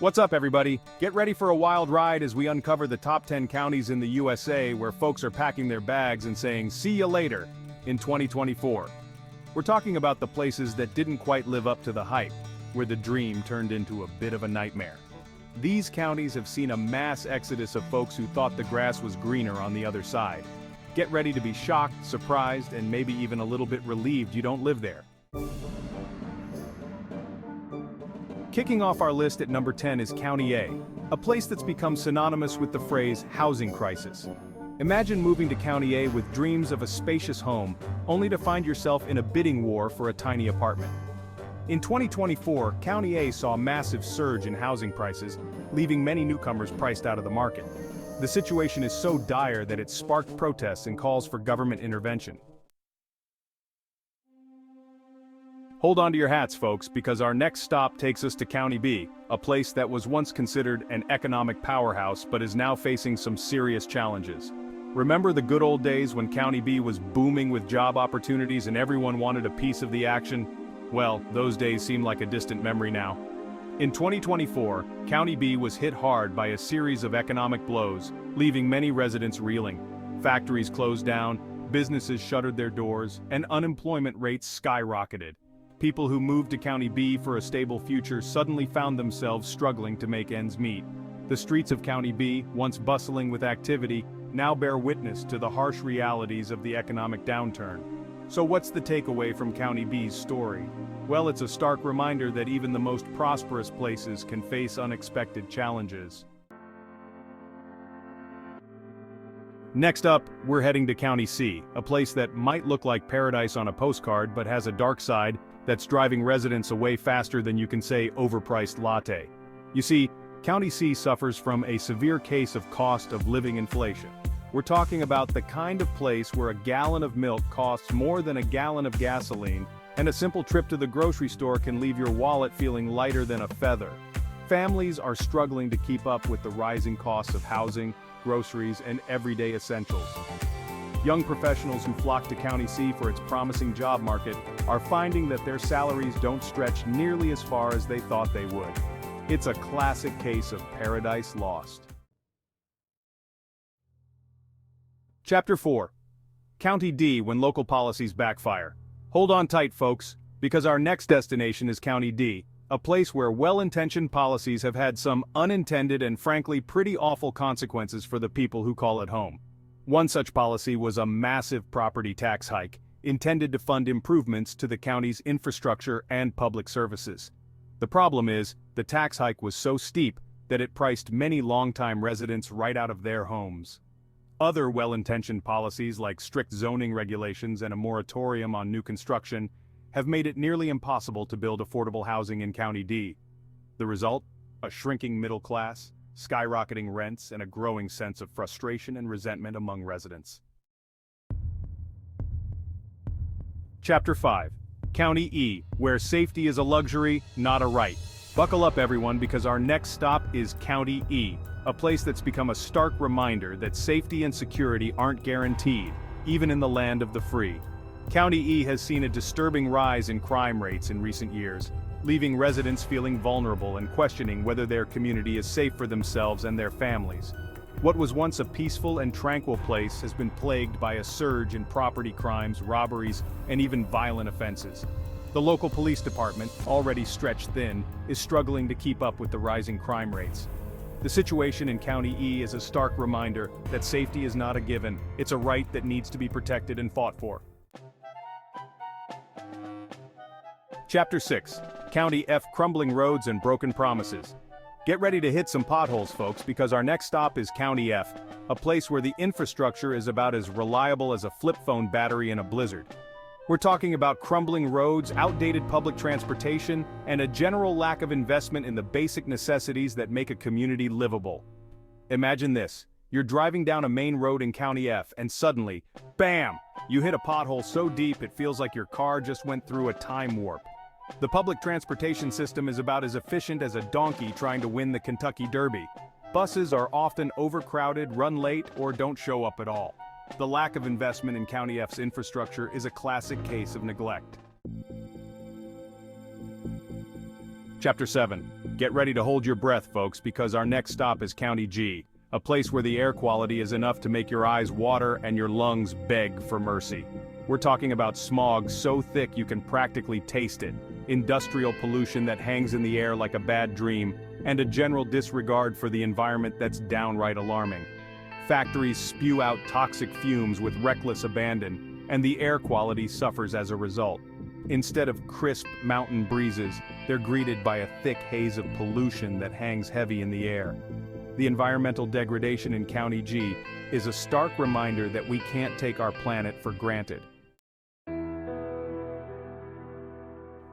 What's up, everybody? Get ready for a wild ride as we uncover the top 10 counties in the USA where folks are packing their bags and saying, "See you later," in 2024. We're talking about the places that didn't quite live up to the hype, where the dream turned into a bit of a nightmare. These counties have seen a mass exodus of folks who thought the grass was greener on the other side. Get ready to be shocked, surprised, and maybe even a little bit relieved you don't live there. Kicking off our list at number 10 is County a place that's become synonymous with the phrase housing crisis. Imagine moving to County A with dreams of a spacious home, only to find yourself in a bidding war for a tiny apartment. In 2024, County A saw a massive surge in housing prices, leaving many newcomers priced out of the market. The situation is so dire that it sparked protests and calls for government intervention. Hold on to your hats, folks, because our next stop takes us to County B, a place that was once considered an economic powerhouse but is now facing some serious challenges. Remember the good old days when County B was booming with job opportunities and everyone wanted a piece of the action? Well, those days seem like a distant memory now. In 2024, County B was hit hard by a series of economic blows, leaving many residents reeling. Factories closed down, businesses shuttered their doors, and unemployment rates skyrocketed. People who moved to County B for a stable future suddenly found themselves struggling to make ends meet. The streets of County B, once bustling with activity, now bear witness to the harsh realities of the economic downturn. So what's the takeaway from County B's story? Well, it's a stark reminder that even the most prosperous places can face unexpected challenges. Next up, we're heading to County C, a place that might look like paradise on a postcard but has a dark side that's driving residents away faster than you can say overpriced latte. You see, County C suffers from a severe case of cost of living inflation. We're talking about the kind of place where a gallon of milk costs more than a gallon of gasoline, and a simple trip to the grocery store can leave your wallet feeling lighter than a feather. Families are struggling to keep up with the rising costs of housing, groceries, and everyday essentials. Young professionals who flock to County C for its promising job market are finding that their salaries don't stretch nearly as far as they thought they would. It's a classic case of paradise lost. Chapter 4. County D when local policies backfire. Hold on tight, folks, because our next destination is County D, a place where well-intentioned policies have had some unintended and frankly pretty awful consequences for the people who call it home. One such policy was a massive property tax hike, intended to fund improvements to the county's infrastructure and public services. The problem is, the tax hike was so steep that it priced many longtime residents right out of their homes. Other well-intentioned policies like strict zoning regulations and a moratorium on new construction have made it nearly impossible to build affordable housing in County D. The result? A shrinking middle class, skyrocketing rents, and a growing sense of frustration and resentment among residents. Chapter 5. County E, where safety is a luxury, not a right. Buckle up, everyone, because our next stop is County E, a place that's become a stark reminder that safety and security aren't guaranteed, even in the land of the free. County E has seen a disturbing rise in crime rates in recent years, leaving residents feeling vulnerable and questioning whether their community is safe for themselves and their families. What was once a peaceful and tranquil place has been plagued by a surge in property crimes, robberies, and even violent offenses. The local police department, already stretched thin, is struggling to keep up with the rising crime rates. The situation in County E is a stark reminder that safety is not a given, it's a right that needs to be protected and fought for. Chapter 6. County F, crumbling roads and broken promises. Get ready to hit some potholes, folks, because our next stop is County F, a place where the infrastructure is about as reliable as a flip phone battery in a blizzard. We're talking about crumbling roads, outdated public transportation, and a general lack of investment in the basic necessities that make a community livable. Imagine this. You're driving down a main road in County F, and suddenly, bam! You hit a pothole so deep it feels like your car just went through a time warp. The public transportation system is about as efficient as a donkey trying to win the Kentucky Derby. Buses are often overcrowded, run late, or don't show up at all. The lack of investment in County F's infrastructure is a classic case of neglect. Chapter 7. Get ready to hold your breath, folks, because our next stop is County G, a place where the air quality is enough to make your eyes water and your lungs beg for mercy. We're talking about smog so thick you can practically taste it, industrial pollution that hangs in the air like a bad dream, and a general disregard for the environment that's downright alarming. Factories spew out toxic fumes with reckless abandon, and the air quality suffers as a result. Instead of crisp mountain breezes, they're greeted by a thick haze of pollution that hangs heavy in the air. The environmental degradation in County G is a stark reminder that we can't take our planet for granted.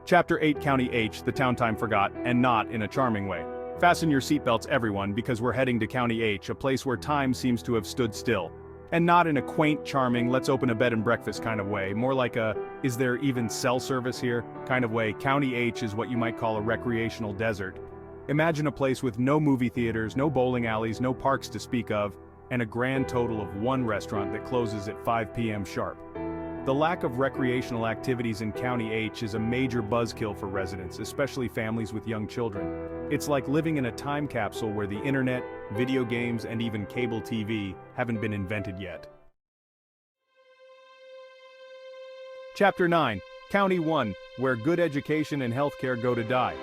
Chapter 8 County H, the town time forgot, and not in a charming way. Fasten your seatbelts, everyone, because we're heading to County H, a place where time seems to have stood still. And not in a quaint, charming, let's open a bed and breakfast kind of way, more like a, is there even cell service here kind of way. County H is what you might call a recreational desert. Imagine a place with no movie theaters, no bowling alleys, no parks to speak of, and a grand total of one restaurant that closes at 5 p.m. sharp. The lack of recreational activities in County H is a major buzzkill for residents, especially families with young children. It's like living in a time capsule where the internet, video games, and even cable TV haven't been invented yet. Chapter 9, County 1, where good education and healthcare go to die.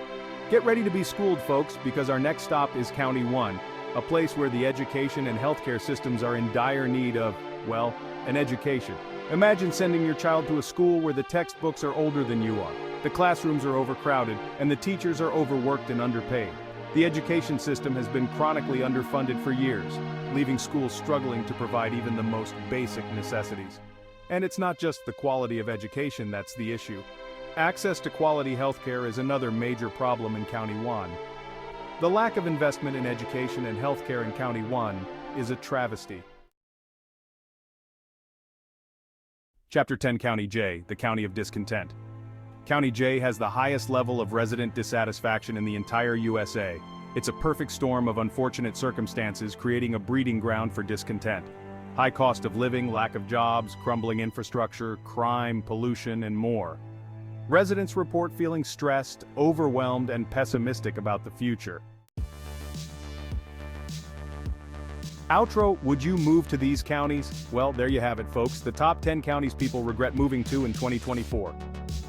Get ready to be schooled, folks, because our next stop is County 1, a place where the education and healthcare systems are in dire need of, well, an education. Imagine sending your child to a school where the textbooks are older than you are, the classrooms are overcrowded, and the teachers are overworked and underpaid. The education system has been chronically underfunded for years, leaving schools struggling to provide even the most basic necessities. And it's not just the quality of education that's the issue. Access to quality healthcare is another major problem in County 1. The lack of investment in education and healthcare in County 1 is a travesty. Chapter 10 County J, the County of Discontent. County J has the highest level of resident dissatisfaction in the entire USA. It's a perfect storm of unfortunate circumstances, creating a breeding ground for discontent. High cost of living, lack of jobs, crumbling infrastructure, crime, pollution, and more. Residents report feeling stressed, overwhelmed, and pessimistic about the future. Outro, would you move to these counties? Well, there you have it, folks. The top 10 counties people regret moving to in 2024.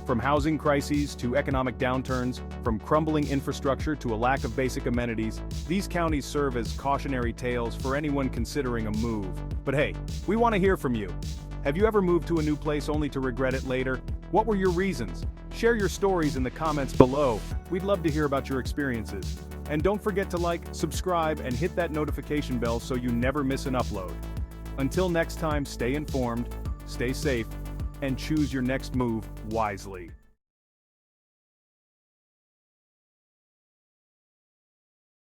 From housing crises to economic downturns, from crumbling infrastructure to a lack of basic amenities, these counties serve as cautionary tales for anyone considering a move. But hey, we want to hear from you. Have you ever moved to a new place only to regret it later? What were your reasons? Share your stories in the comments below. We'd love to hear about your experiences. And don't forget to like, subscribe, and hit that notification bell so you never miss an upload. Until next time, stay informed, stay safe, and choose your next move wisely.